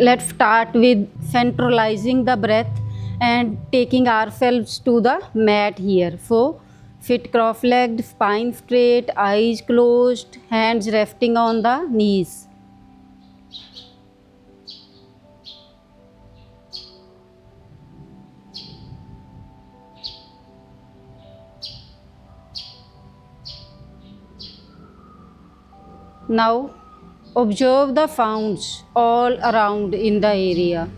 let's start with centralizing the breath and taking ourselves to the mat here. So feet cross-legged, spine straight, eyes closed, hands resting on the knees. Now observe the sounds all around in the area.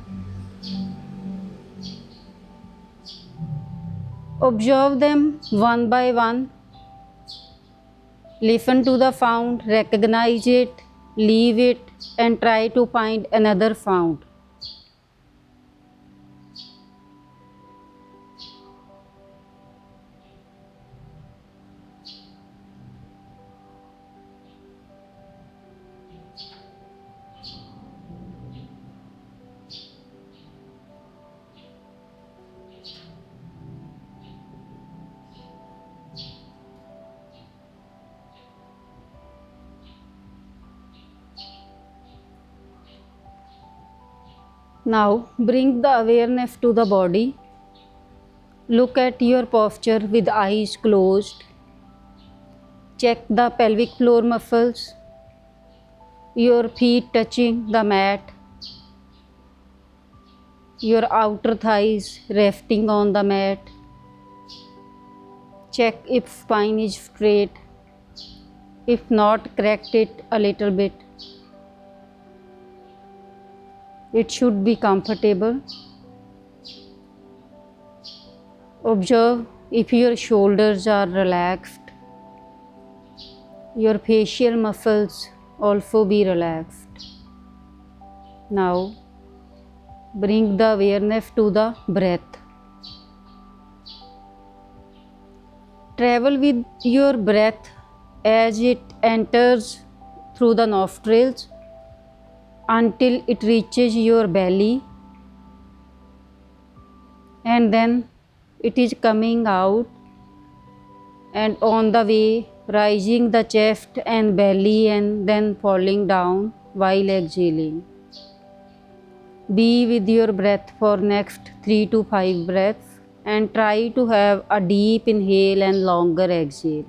Observe them one by one. Listen to the sound, recognize it, leave it, and try to find another sound. Now bring the awareness to the body. Look at your posture with eyes closed. Check the pelvic floor muscles, your feet touching the mat, your outer thighs resting on the mat. Check if spine is straight. If not, correct it a little bit. It should be comfortable. Observe if your shoulders are relaxed. Your facial muscles also be relaxed. Now bring the awareness to the breath. Travel with your breath as it enters through the nostrils until it reaches your belly, and then it is coming out, and on the way rising the chest and belly and then falling down while exhaling. Be with your breath for next 3 to 5 breaths and try to have a deep inhale and longer exhale.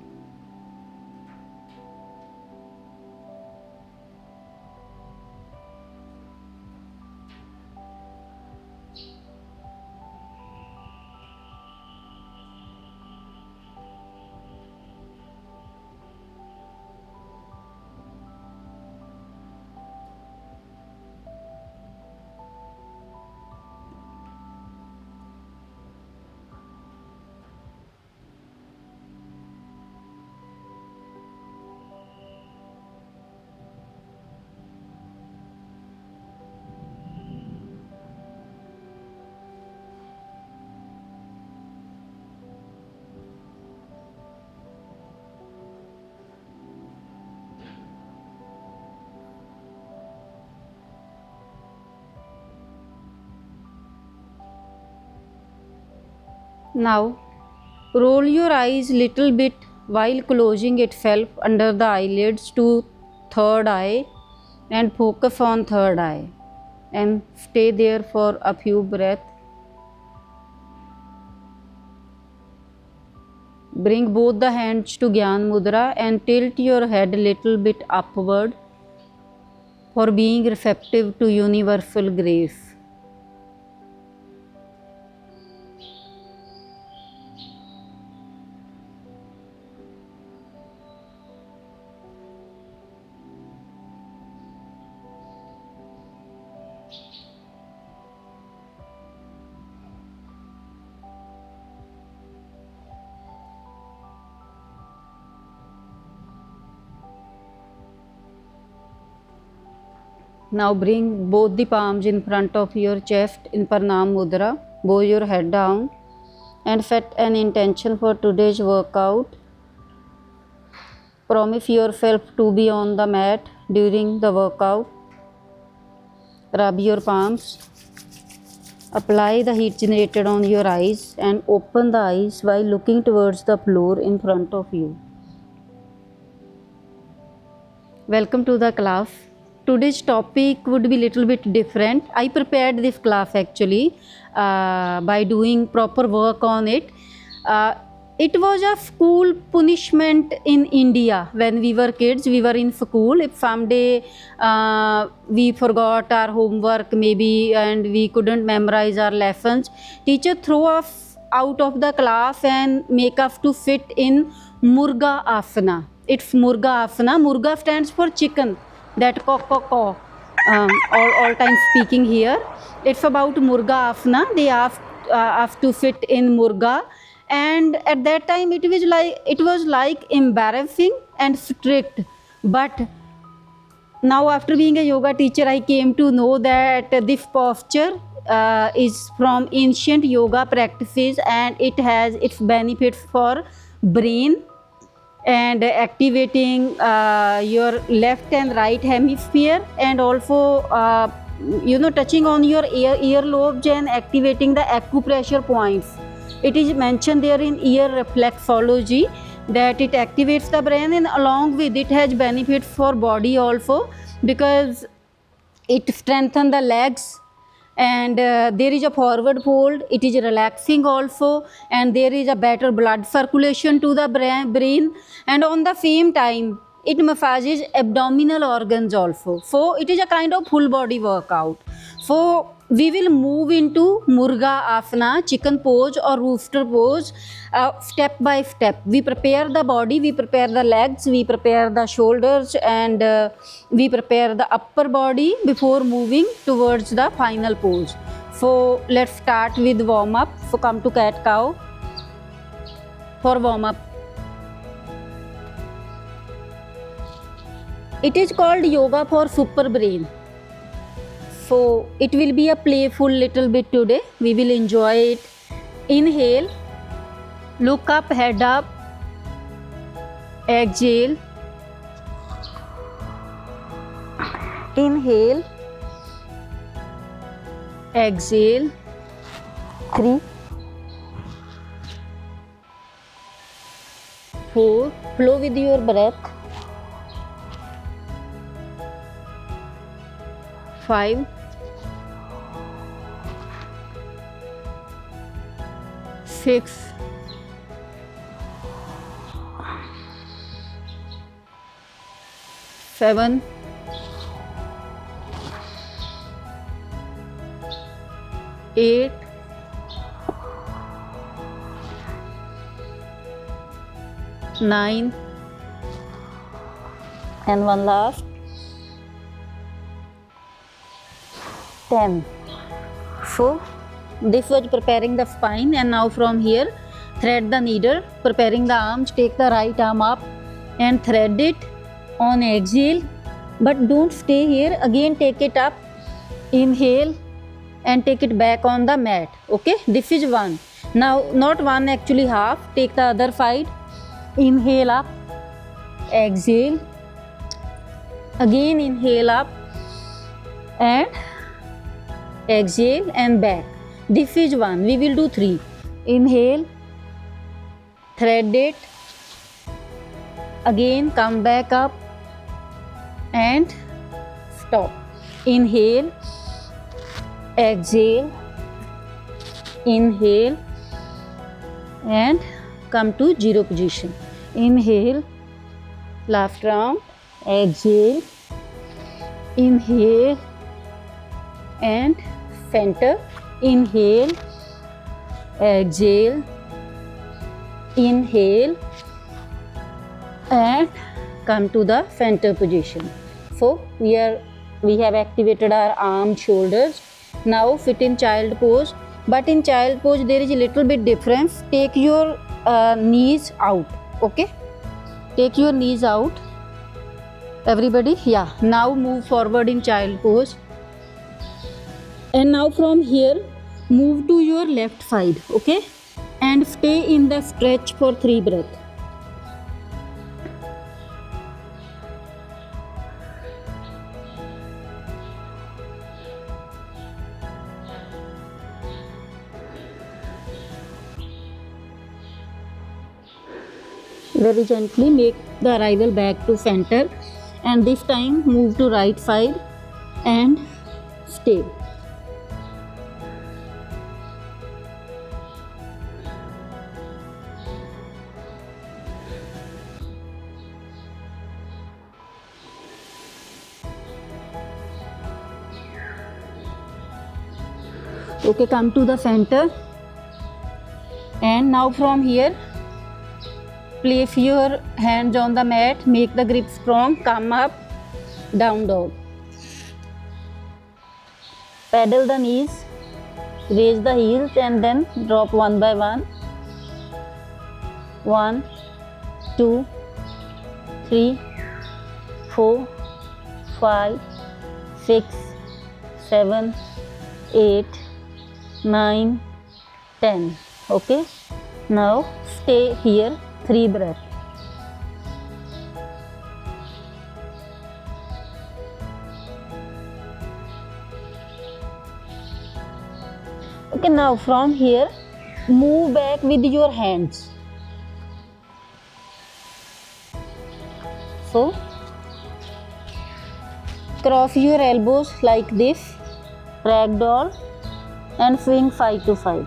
Now roll your eyes little bit while closing itself under the eyelids to third eye and focus on third eye and stay there for a few breaths. Bring both the hands to Gyan Mudra and tilt your head little bit upward for being receptive to universal grace. Now bring both the palms in front of your chest in Pranam Mudra. Bow your head down and set an intention for today's workout. Promise yourself to be on the mat during the workout. Rub your palms. Apply the heat generated on your eyes and open the eyes while looking towards the floor in front of you. Welcome to the class. today's topic would be little bit different. I prepared this class actually by doing proper work on it. It was a school punishment in India when we were kids. We were in school. If someday we forgot our homework maybe and we couldn't memorize our lessons, teacher threw us out of the class and make us to sit in Murga Asana. It's Murga Asana. Murga stands for chicken. That caw. All time speaking here. It's about Murga Asana. They asked us to sit in Murga. And at that time it was like embarrassing and strict, but now after being a yoga teacher I came to know that this posture is from ancient yoga practices and it has its benefits for brain and activating your left and right hemisphere, and also touching on your ear lobes and activating the acupressure points. It is mentioned there in ear reflexology that it activates the brain, and along with it has benefits for body also because it strengthens the legs, and there is a forward fold. It is relaxing also, and there is a better blood circulation to the brain, and on the same time it massages abdominal organs also. So it is a kind of full body workout. So we will move into Murga Asana, chicken pose or rooster pose, step by step. We prepare the body, we prepare the legs, we prepare the shoulders, and we prepare the upper body before moving towards the final pose. So let's start with warm up. So come to cat cow for warm up. It is called yoga for super brain. So it will be a playful little bit today. We will enjoy it. Inhale, look up, head up. Exhale. Inhale. Exhale. 3, 4. Flow with your breath. 5, 6, 7, 8, 9, and one last 10. So this was preparing the spine, and now from here thread the needle, preparing the arms. Take the right arm up and thread it on exhale, but don't stay here. Again take it up, inhale, and take it back on the mat. Okay, this is one. Now not one, actually half. Take the other side, inhale up, exhale, again inhale up and exhale and back. This is one. We will do 3. Inhale, thread it, again come back up and stop. Inhale, exhale, inhale, and come to zero position. Inhale, last round, exhale, inhale, and center. Inhale, exhale, inhale, and come to the center position. So we have activated our arms, shoulders. Now sit in child pose, but in child pose there is a little bit difference. Take your knees out. Okay, take your knees out, everybody. Yeah, now move forward in child pose, and now from here move to your left side. Okay, and stay in the stretch for 3 breaths. Very gently make the arrival back to center and this time move to right side and stay. Okay, come to the center, and now from here place your hands on the mat, make the grip strong, come up, down dog. Pedal the knees, raise the heels and then drop one by one. 1, 2, 3, 4, 5, 6, 7, 8, 9, 10. Okay, now stay here 3 breaths. Okay, now from here move back with your hands. So cross your elbows like this, ragdoll, and swing 5 to 5.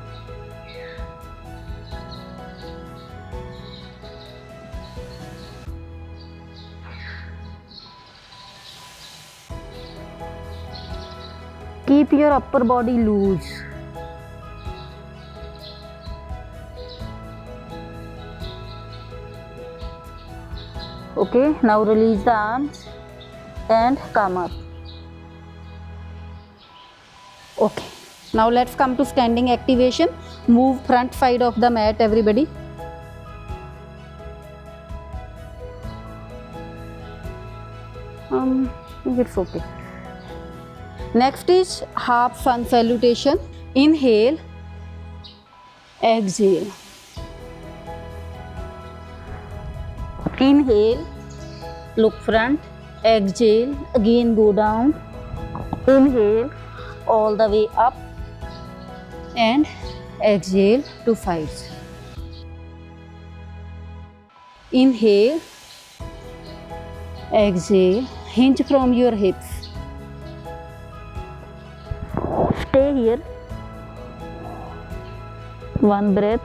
Keep your upper body loose. Okay, now release the arms and come up. Okay, now let's come to standing activation. Move front side of the mat, everybody. It's okay. Next is half sun salutation. Inhale, exhale. Inhale, look front, exhale, again go down. Inhale, all the way up and exhale to sides. Inhale, exhale, hinge from your hips. Stay here. One breath.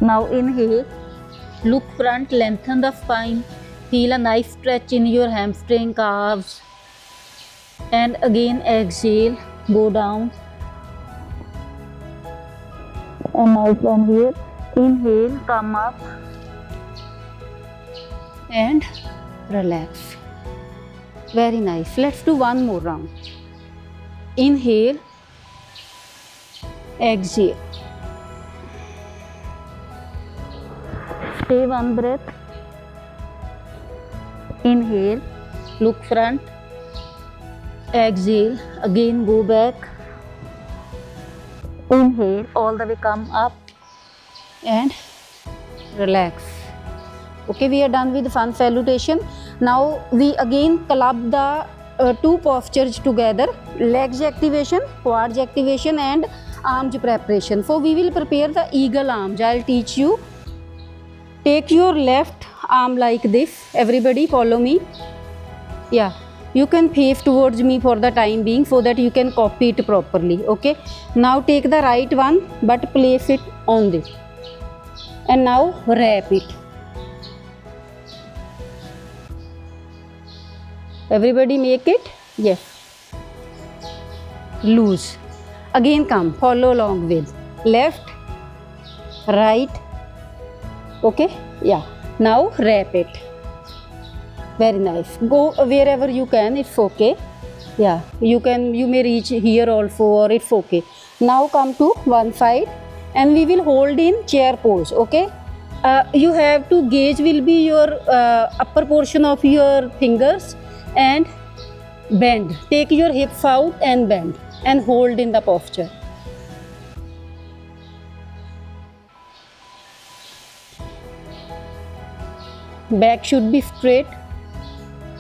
Now inhale, look front, lengthen the spine, feel a nice stretch in your hamstring, calves, and again exhale, go down. And now from here, inhale, come up and relax. Very nice. Let's do one more round. Inhale, exhale. Stay one breath. Inhale, look front, exhale, again go back. Inhale, all the way come up and relax. Okay, we are done with sun salutation. Now we again club the two postures together: legs activation, quads activation, and arms preparation. So we will prepare the eagle arms. I'll teach you. Take your left arm like this. Everybody follow me. Yeah, you can face towards me for the time being so that you can copy it properly. Okay, now take the right one but place it on this, and now wrap it. Everybody make it. Yes. Loose. Again come, follow along with left, right. Okay, yeah. Now wrap it. Very nice. Go wherever you can, it's okay. Yeah, you may reach here also, or it's okay. Now come to one side and we will hold in chair pose. Okay, you have to gauge will be your upper portion of your fingers and bend. Take your hips out and bend and hold in the posture. Back should be straight,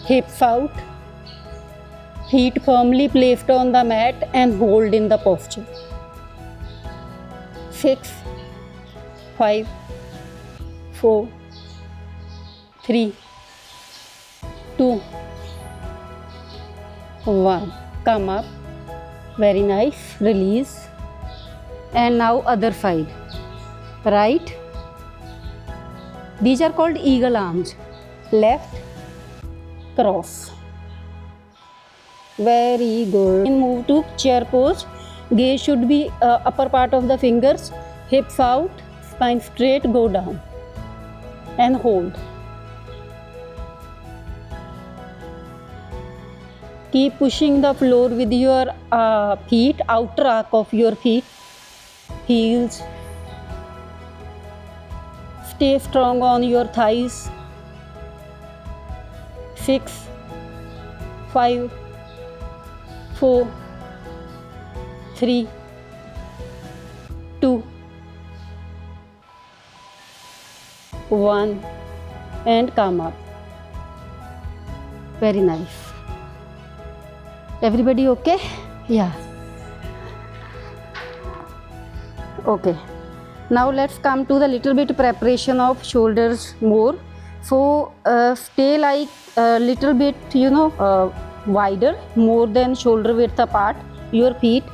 hips out, feet firmly placed on the mat and hold in the posture. 6, 5, 4, 3, 2, 1. Come up. Very nice. Release. And now other side. Right. These are called eagle arms. Left. Cross. Very good. And move to chair pose. Gaze should be upper part of the fingers. Hips out. Spine straight. Go down. And hold. Keep pushing the floor with your feet, outer arc of your feet, heels. Stay strong on your thighs. 6, 5, 4, 3, 2, 1, and come up. Very nice. Everybody okay? Yeah. Okay. Now let's come to the little bit preparation of shoulders more. So stay like a little bit, wider, more than shoulder width apart, your feet,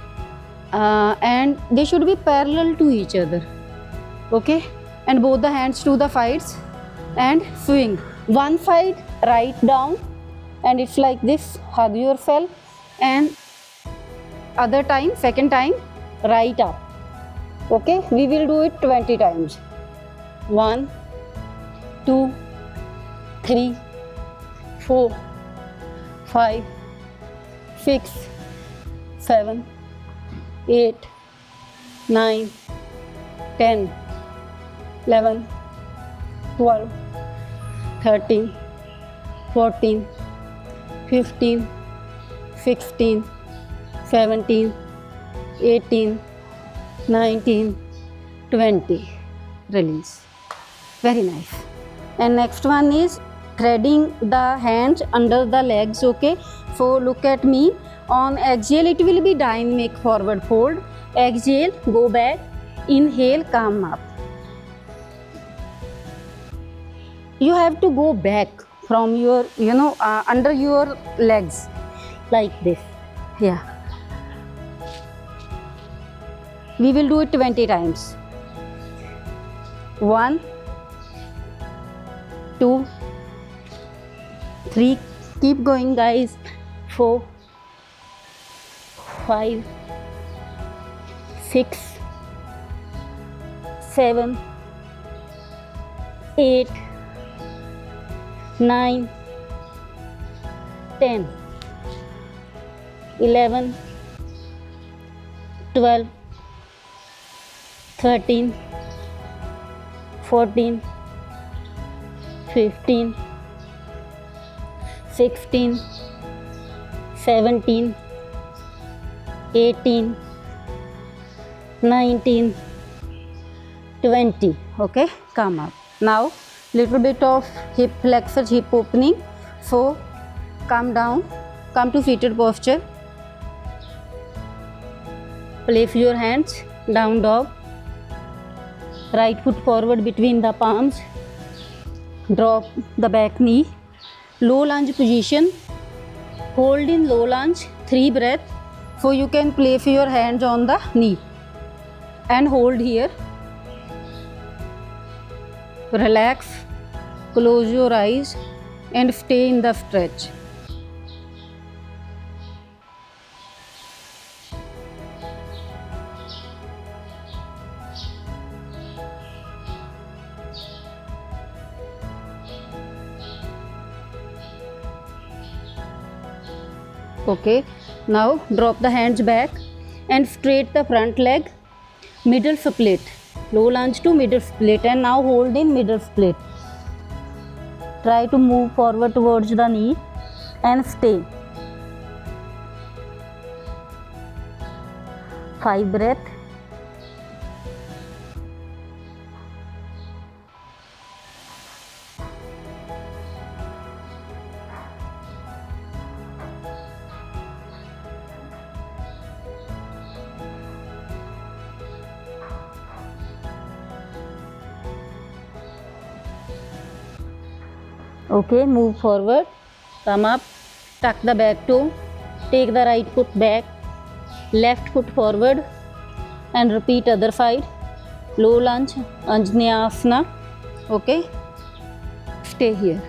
and they should be parallel to each other. Okay. And both the hands to the sides and swing. One side right down, and it's like this. Hug yourself. And other time, second time, right up. Okay, we will do it 20 times. 1, 2, 3, 4, 5, 6, 7, 8, 9, 10, 11, 12, 13, 14, 15, 16, 17, 18, 19, 20. Release. Very nice. And next one is threading the hands under the legs. Okay. So look at me. On exhale, it will be dynamic forward fold. Exhale, go back. Inhale, come up. You have to go back from your, under your legs. Like this. Yeah. We will do it 20 times. 1, 2, 3. Keep going, guys. 4, 5, 6, 7, 8, 9, 10. 11, 12, 13, 14, 15, 16, 17, 18, 19, 20. Okay, come up. Now little bit of hip flexors, hip opening. So come down, come to seated posture. Place your hands, down dog. Right foot forward between the palms. Drop the back knee. Low lunge position. Hold in low lunge, 3 breaths. So you can place your hands on the knee and hold here. Relax, close your eyes and stay in the stretch. Okay, now drop the hands back and straight the front leg, middle split, low lunge to middle split, and now hold in middle split. Try to move forward towards the knee and stay. 5 breaths. Okay, move forward, come up, tuck the back toe, Take the right foot back, left foot forward, and repeat other side. Low lunge, Anjaneyasana. Okay, stay here.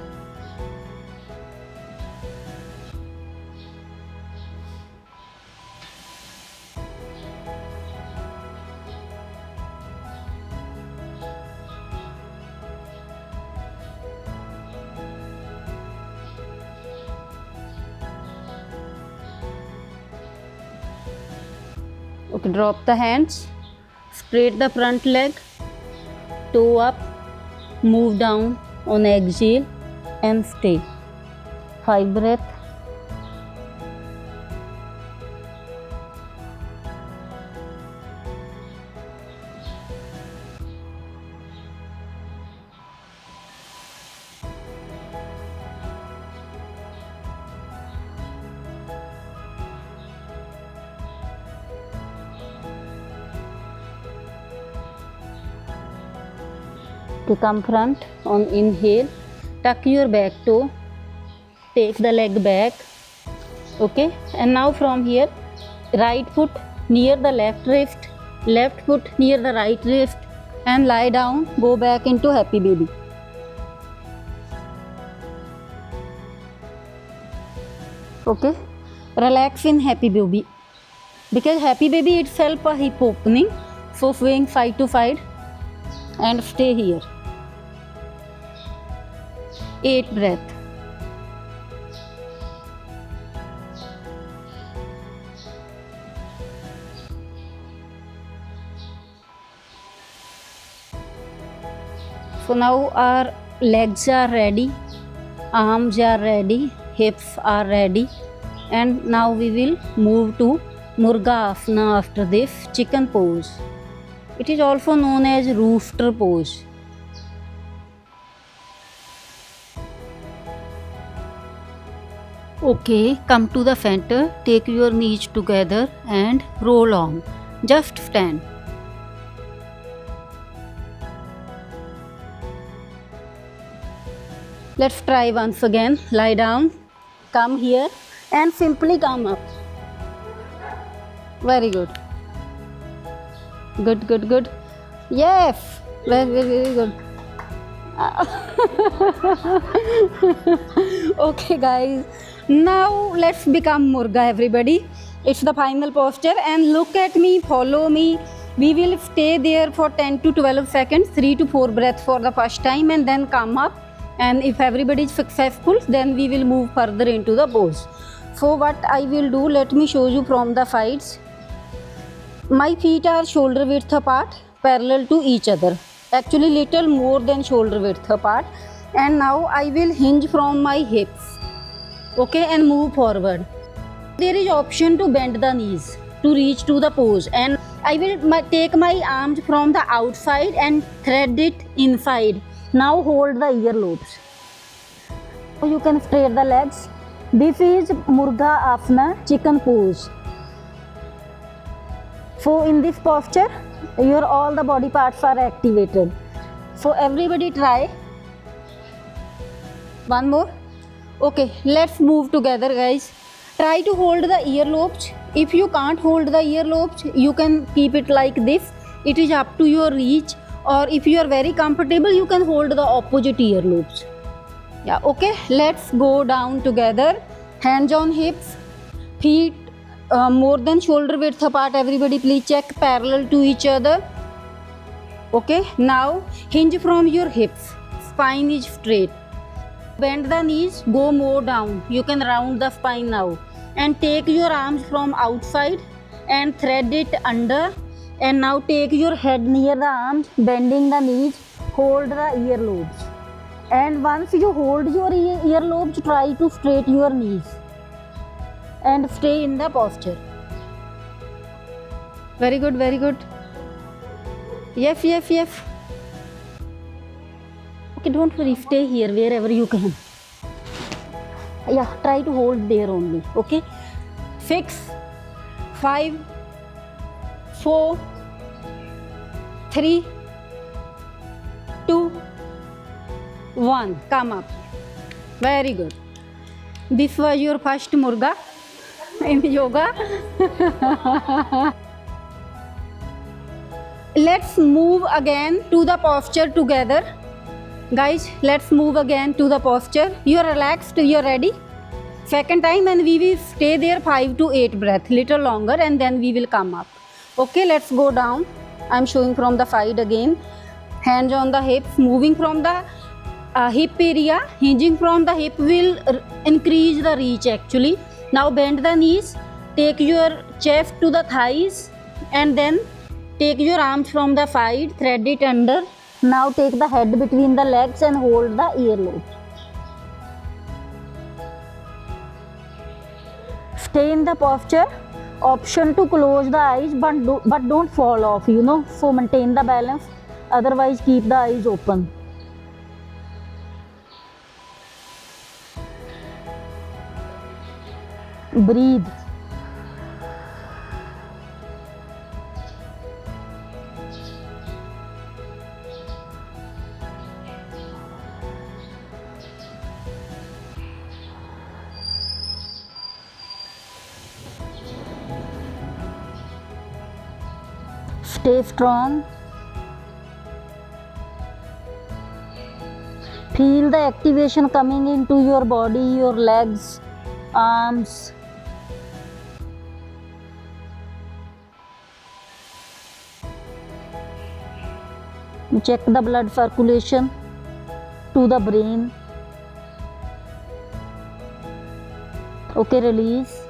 Okay, drop the hands, straight the front leg, toe up, move down on exhale and stay. 5 breath. To come front on inhale, tuck your back toe, take the leg back. Okay, and now from here, right foot near the left wrist, left foot near the right wrist, and lie down, go back into happy baby. Okay, relax in happy baby, because happy baby itself a hip opening, so swing side to side and stay here. 8 breath. So now our legs are ready, arms are ready, hips are ready, and now we will move to Murga Asana after this, chicken pose. It is also known as rooster pose. Okay, come to the center, take your knees together and roll on. Just stand. Let's try once again. Lie down, come here and simply come up. Very good. Good, good, good. Yes, very, very, very good. Okay, guys. Now let's become Murga, everybody. It's the final posture, and look at me, follow me. We will stay there for 10 to 12 seconds, 3 to 4 breaths for the first time, and then come up. And if everybody is successful, then we will move further into the pose. So what I will do, let me show you from the sides. My feet are shoulder width apart, parallel to each other. Actually little more than shoulder width apart. And now I will hinge from my hips. Okay, and move forward. There is option to bend the knees to reach to the pose, and I will take my arms from the outside and thread it inside. Now hold the earlobes. You can straight the legs. This is Murga Asana, chicken pose. So in this posture, your all the body parts are activated. So everybody try. One more. Okay, let's move together, guys. Try to hold the earlobes. If you can't hold the earlobes, you can keep it like this. It is up to your reach. Or if you are very comfortable, you can hold the opposite earlobes. Yeah, okay. Let's go down together. Hands on hips. Feet more than shoulder width apart. Everybody please check, parallel to each other. Okay, now hinge from your hips. Spine is straight. Bend the knees, go more down. You can round the spine now. And take your arms from outside and thread it under. And now take your head near the arms, bending the knees, hold the earlobes. And once you hold your earlobes, try to straight your knees. And stay in the posture. Very good, very good. Yes, yes, yes. Okay, don't worry, stay here wherever you can. Yeah, try to hold there only. Okay, 6, 5, 4, 3, 2, 1. Come up. Very good. This was your first Murga. in yoga. Let's move again to the posture together. Guys, let's move again to the posture. You are relaxed, you are ready. Second time, and we will stay there 5 to 8 breath, little longer, and then we will come up. Okay, let's go down. I'm showing from the side again. Hands on the hips, moving from the hip area, hinging from the hip will increase the reach actually. Now bend the knees, take your chest to the thighs, and then take your arms from the side, thread it under. Now take the head between the legs and hold the earlobe. Stay in the posture. Option to close the eyes, but don't fall off, so maintain the balance. Otherwise, keep the eyes open. Breathe. Stay strong. Feel the activation coming into your body, your legs, arms. Check the blood circulation to the brain. Okay, release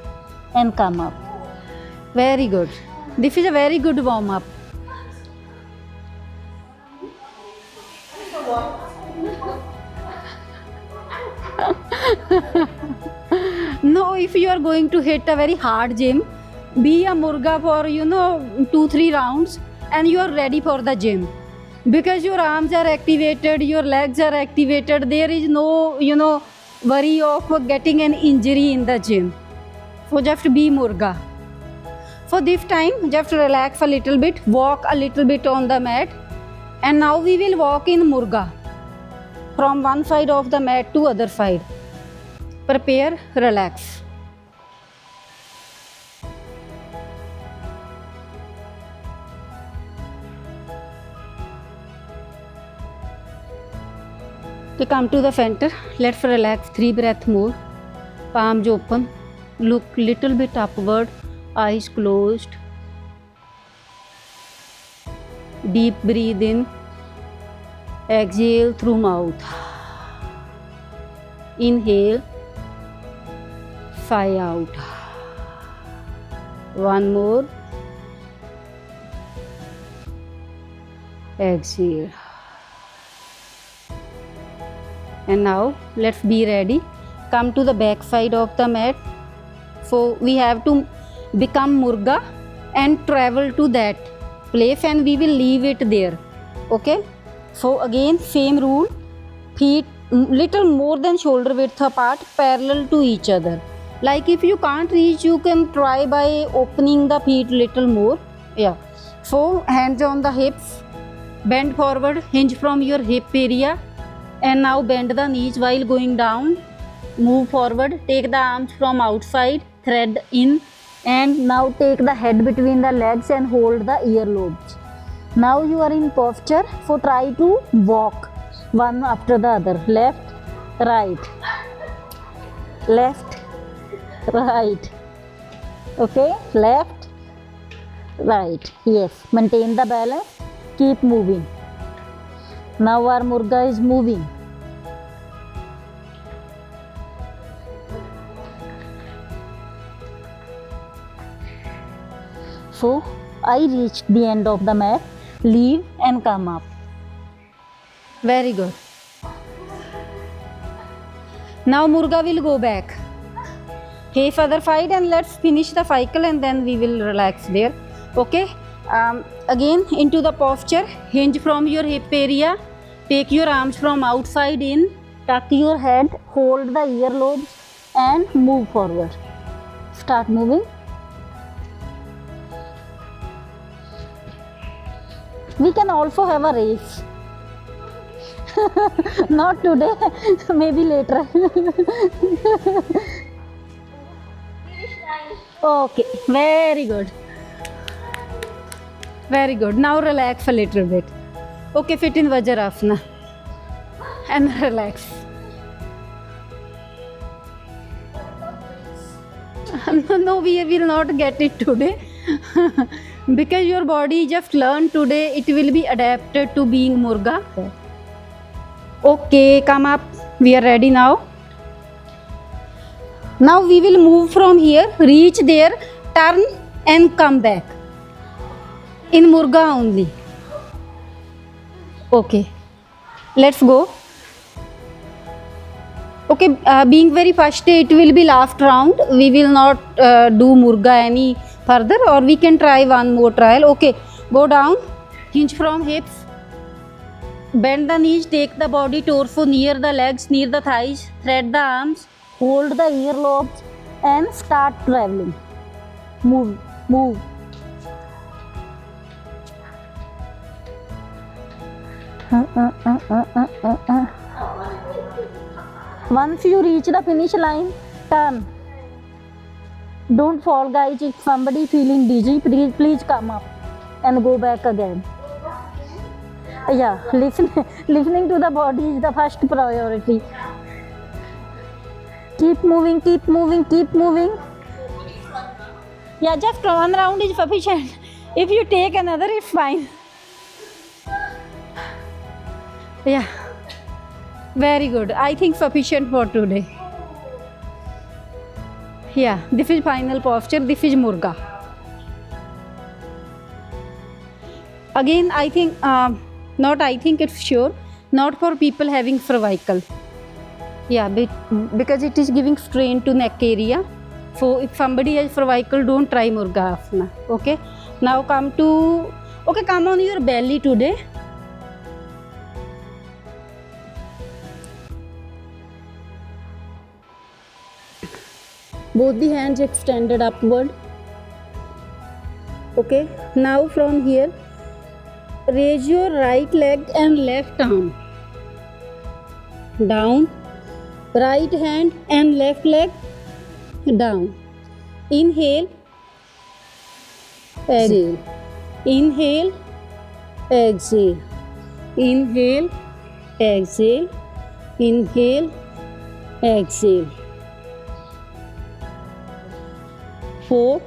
and come up. Very good. This is a very good warm up. No, if you are going to hit a very hard gym, be a murga for 2-3 rounds and you are ready for the gym, because your arms are activated, your legs are activated. There is no worry of getting an injury in the gym. So just be murga. For this time, just relax a little bit, walk a little bit on the mat, and now we will walk in murga from one side of the mat to other side. Prepare, relax. To come to the center, let's relax 3 breaths more. Palms open, look little bit upward, eyes closed. Deep breathe in, exhale through mouth. Inhale, sigh out. One more. Exhale. And now let's be ready. Come to the back side of the mat. So we have to become murga and travel to that place, and we will leave it there. Okay. So again, same rule. Feet little more than shoulder width apart, parallel to each other. Like if you can't reach, you can try by opening the feet little more. Yeah. So hands on the hips, bend forward, hinge from your hip area, and now bend the knees while going down. Move forward, take the arms from outside, thread in, and now take the head between the legs and hold the earlobes. Now you are in posture, so try to walk one after the other. Left, right, left, right. Okay, left, right. Yes, maintain the balance, keep moving. Now our murga is moving. So I reached the end of the mat. Leave and come up. Very good. Now murga will go back. Hey, other side, and let's finish the cycle and then we will relax there. Okay. Again into the posture. Hinge from your hip area. Take your arms from outside in. Tuck your head. Hold the earlobes and move forward. Start moving. We can also have a race. Not today, maybe later. Okay, very good. Very good. Now relax a little bit. Okay, fit in Vajrasana and relax. No, we will not get it today because your body just learned today. It will be adapted to being Murga. Okay, come up. We are ready now. Now we will move from here, reach there, turn and come back. In Murga only. Okay, let's go. Okay, being very first day, it will be last round. We will not do Murga any further, or we can try one more trial. Okay, go down, hinge from hips, bend the knees, take the body torso near the legs, near the thighs, thread the arms, hold the earlobes and start traveling. Move, move. Once you reach the finish line, turn. Don't fall, guys. If somebody feeling dizzy, please come up and go back again. Yeah, listening to the body is the first priority. Keep moving, keep moving, keep moving. Yeah, just one round is sufficient. If you take another, it's fine. Yeah, very good. I think sufficient for today. Yeah, this is final posture. This is Murga. Again, I think, it's sure, not for people having cervical. Yeah, because it is giving strain to neck area. So if somebody has cervical, don't try Murga Asana. Okay. Now come on your belly today. Both the hands extended upward. Okay. Now from here, raise your right leg and left arm. Down. Right hand and left leg down. Inhale, exhale. Inhale, exhale. Inhale, exhale. Inhale, exhale. 4,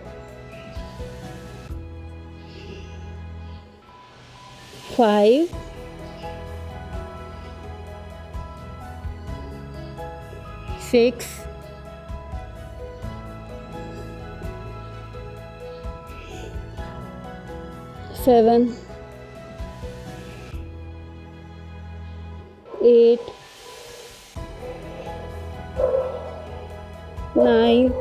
5, 6, 7, 8, 9,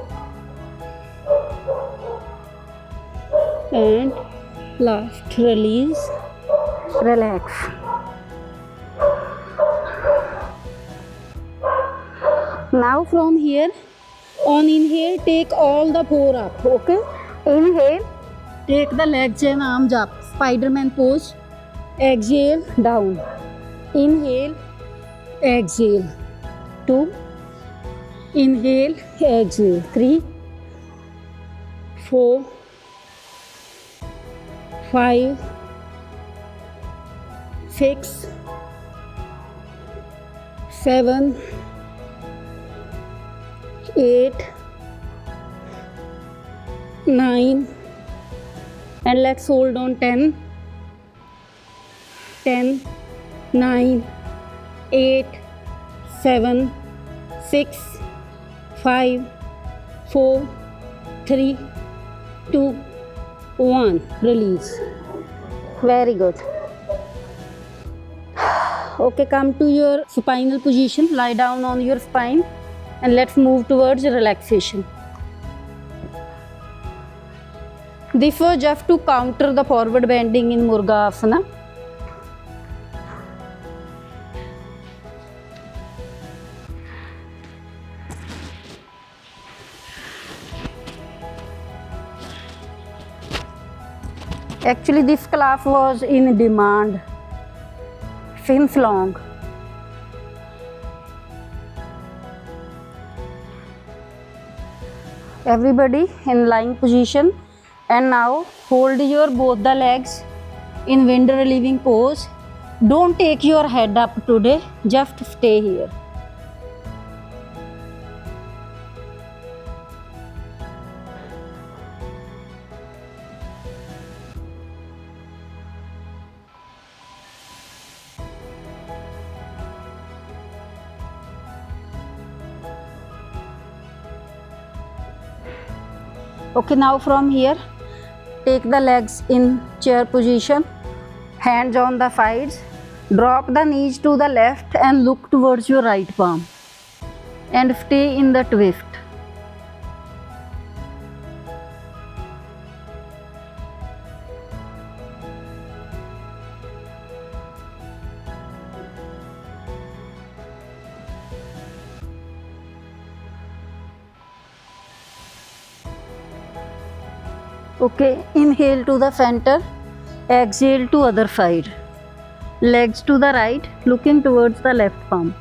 and last release, relax. Now from here, on inhale, take all the 4 up. Okay, inhale, take the legs and arms up, Spider-Man pose. Exhale, down. Inhale, exhale. 2, inhale, exhale. 3, 4, 5, 6, 7, 8, 9, and let's hold on 10, 9, 8, 7, 6, 5, 4, 3, 2, 1. Release. Very good. Okay, come to your spinal position. Lie down on your spine and let's move towards relaxation. This was just to counter the forward bending in Murga Asana. Actually, this class was in demand since long. Everybody in lying position, and now hold your both the legs in wind relieving pose. Don't take your head up today, just stay here. Okay, now from here, take the legs in chair position, hands on the sides, drop the knees to the left and look towards your right palm and stay in the twist. Okay, inhale to the center, exhale to other side. Legs to the right, looking towards the left palm.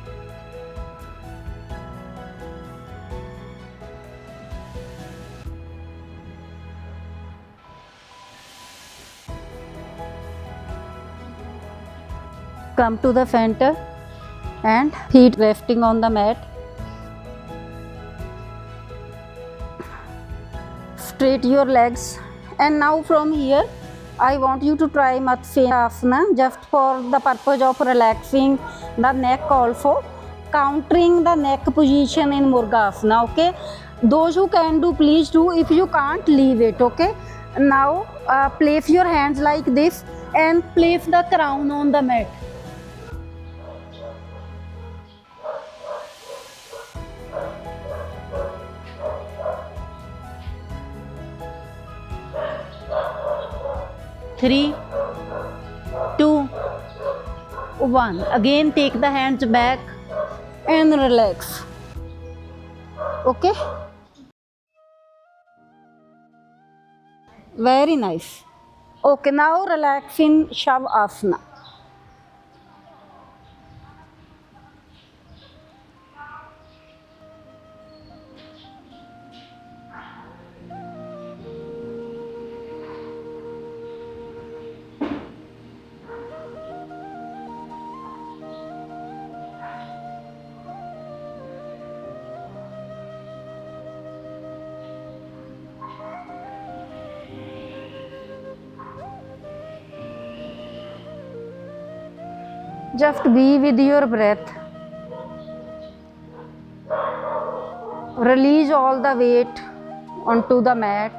Come to the center and feet resting on the mat. Straight your legs, and now from here I want you to try Matsya Asana just for the purpose of relaxing the neck, also countering the neck position in Murga Asana. Okay, those who can do, please do. If you can't, leave it. Okay, now place your hands like this and place the crown on the mat. Three, two, one. Again, take the hands back and relax. Okay? Very nice. Okay, now relax in Shavasana. Just be with your breath. Release all the weight onto the mat.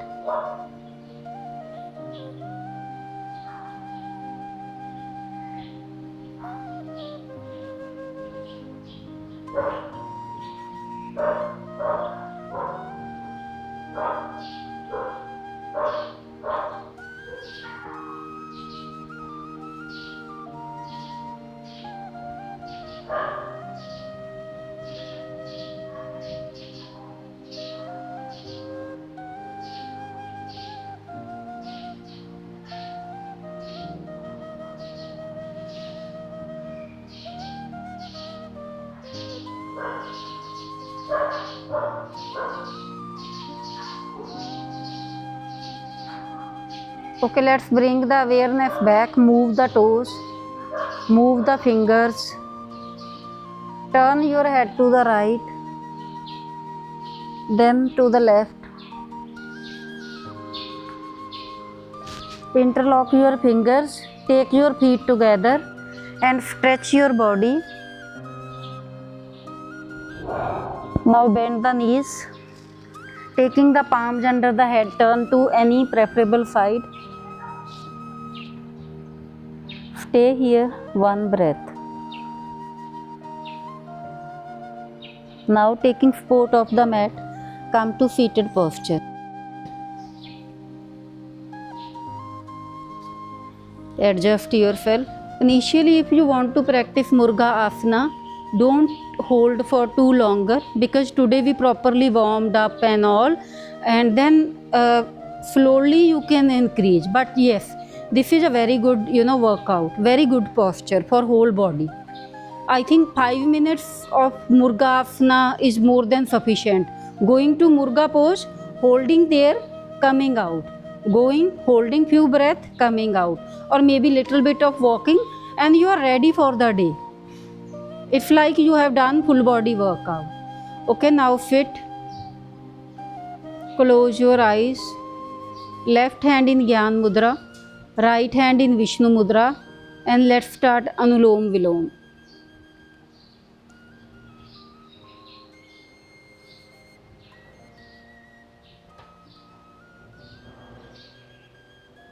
Okay, let's bring the awareness back. Move the toes, move the fingers, turn your head to the right, then to the left. Interlock your fingers, take your feet together and stretch your body. Now bend the knees, taking the palms under the head, turn to any preferable side. Stay here, one breath. Now taking support of the mat, come to seated posture. Adjust yourself. Initially, if you want to practice Murga Asana, don't hold for too longer, because today we properly warmed up and all, and then slowly you can increase. But yes, this is a very good workout, very good posture for whole body. I think 5 minutes of Murga Asana is more than sufficient. Going to Murga pose, holding there, coming out, going, holding few breath, coming out, or maybe little bit of walking, and you are ready for the day. It's like you have done full body workout. Okay, now fit. Close your eyes. Left hand in Gyan Mudra, right hand in Vishnu Mudra, and let's start Anulom Vilom.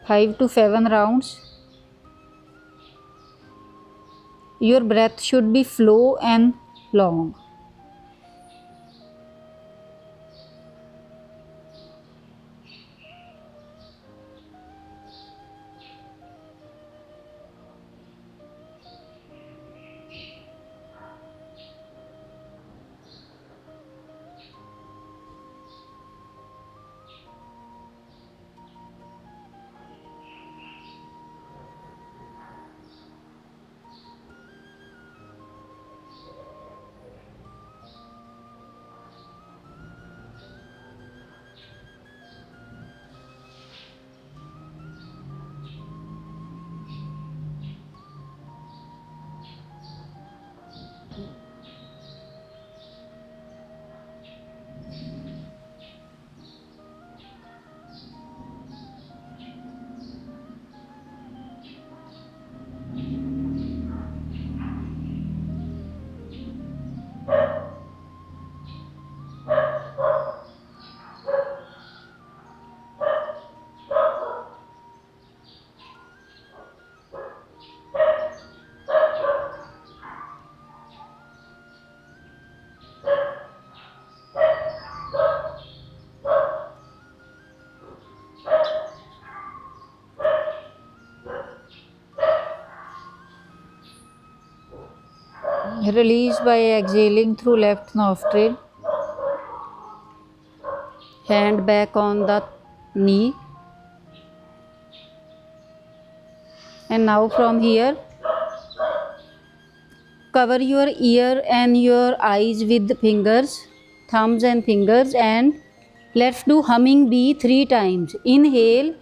Five to 7 rounds. Your breath should be slow and long. Release by exhaling through left nostril. Hand back on the knee. And now from here, cover your ear and your eyes with fingers, thumbs and fingers, and let's do humming bee 3 times. Inhale.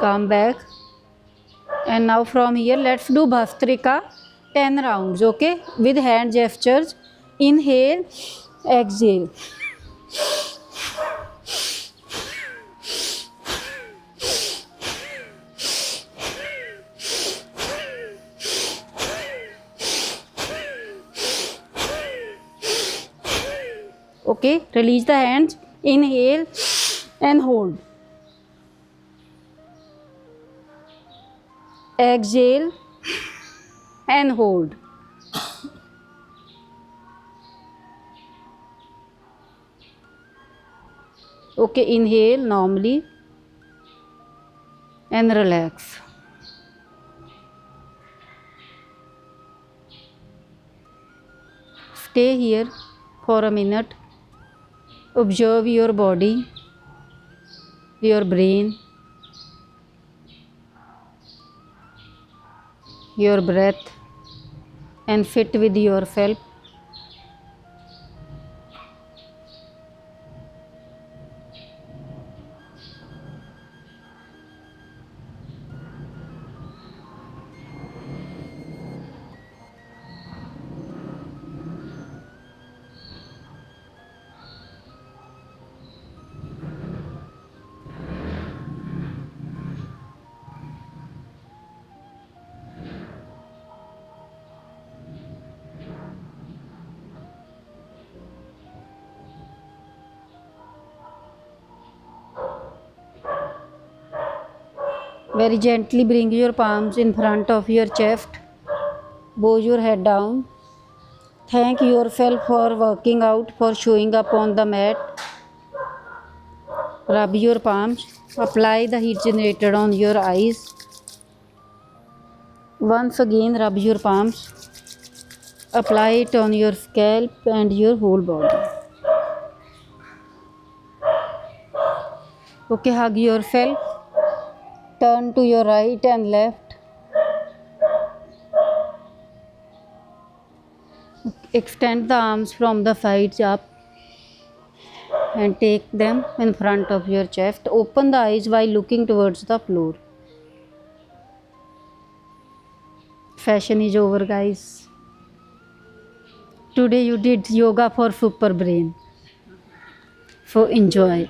Come back. And now from here, let's do Bhastrika 10 rounds, okay? With hand gestures. Inhale, exhale. Okay, release the hands. Inhale and hold. Exhale and hold. Okay, inhale normally and relax. Stay here for a minute. Observe your body, your brain, your breath, and fit with yourself. Very gently bring your palms in front of your chest. Bow your head down. Thank yourself for working out, for showing up on the mat. Rub your palms. Apply the heat generator on your eyes. Once again, rub your palms. Apply it on your scalp and your whole body. Okay, hug yourself. Turn to your right and left. Extend the arms from the sides up and take them in front of your chest. Open the eyes while looking towards the floor. Session is over, guys. Today you did yoga for super brain. So enjoy.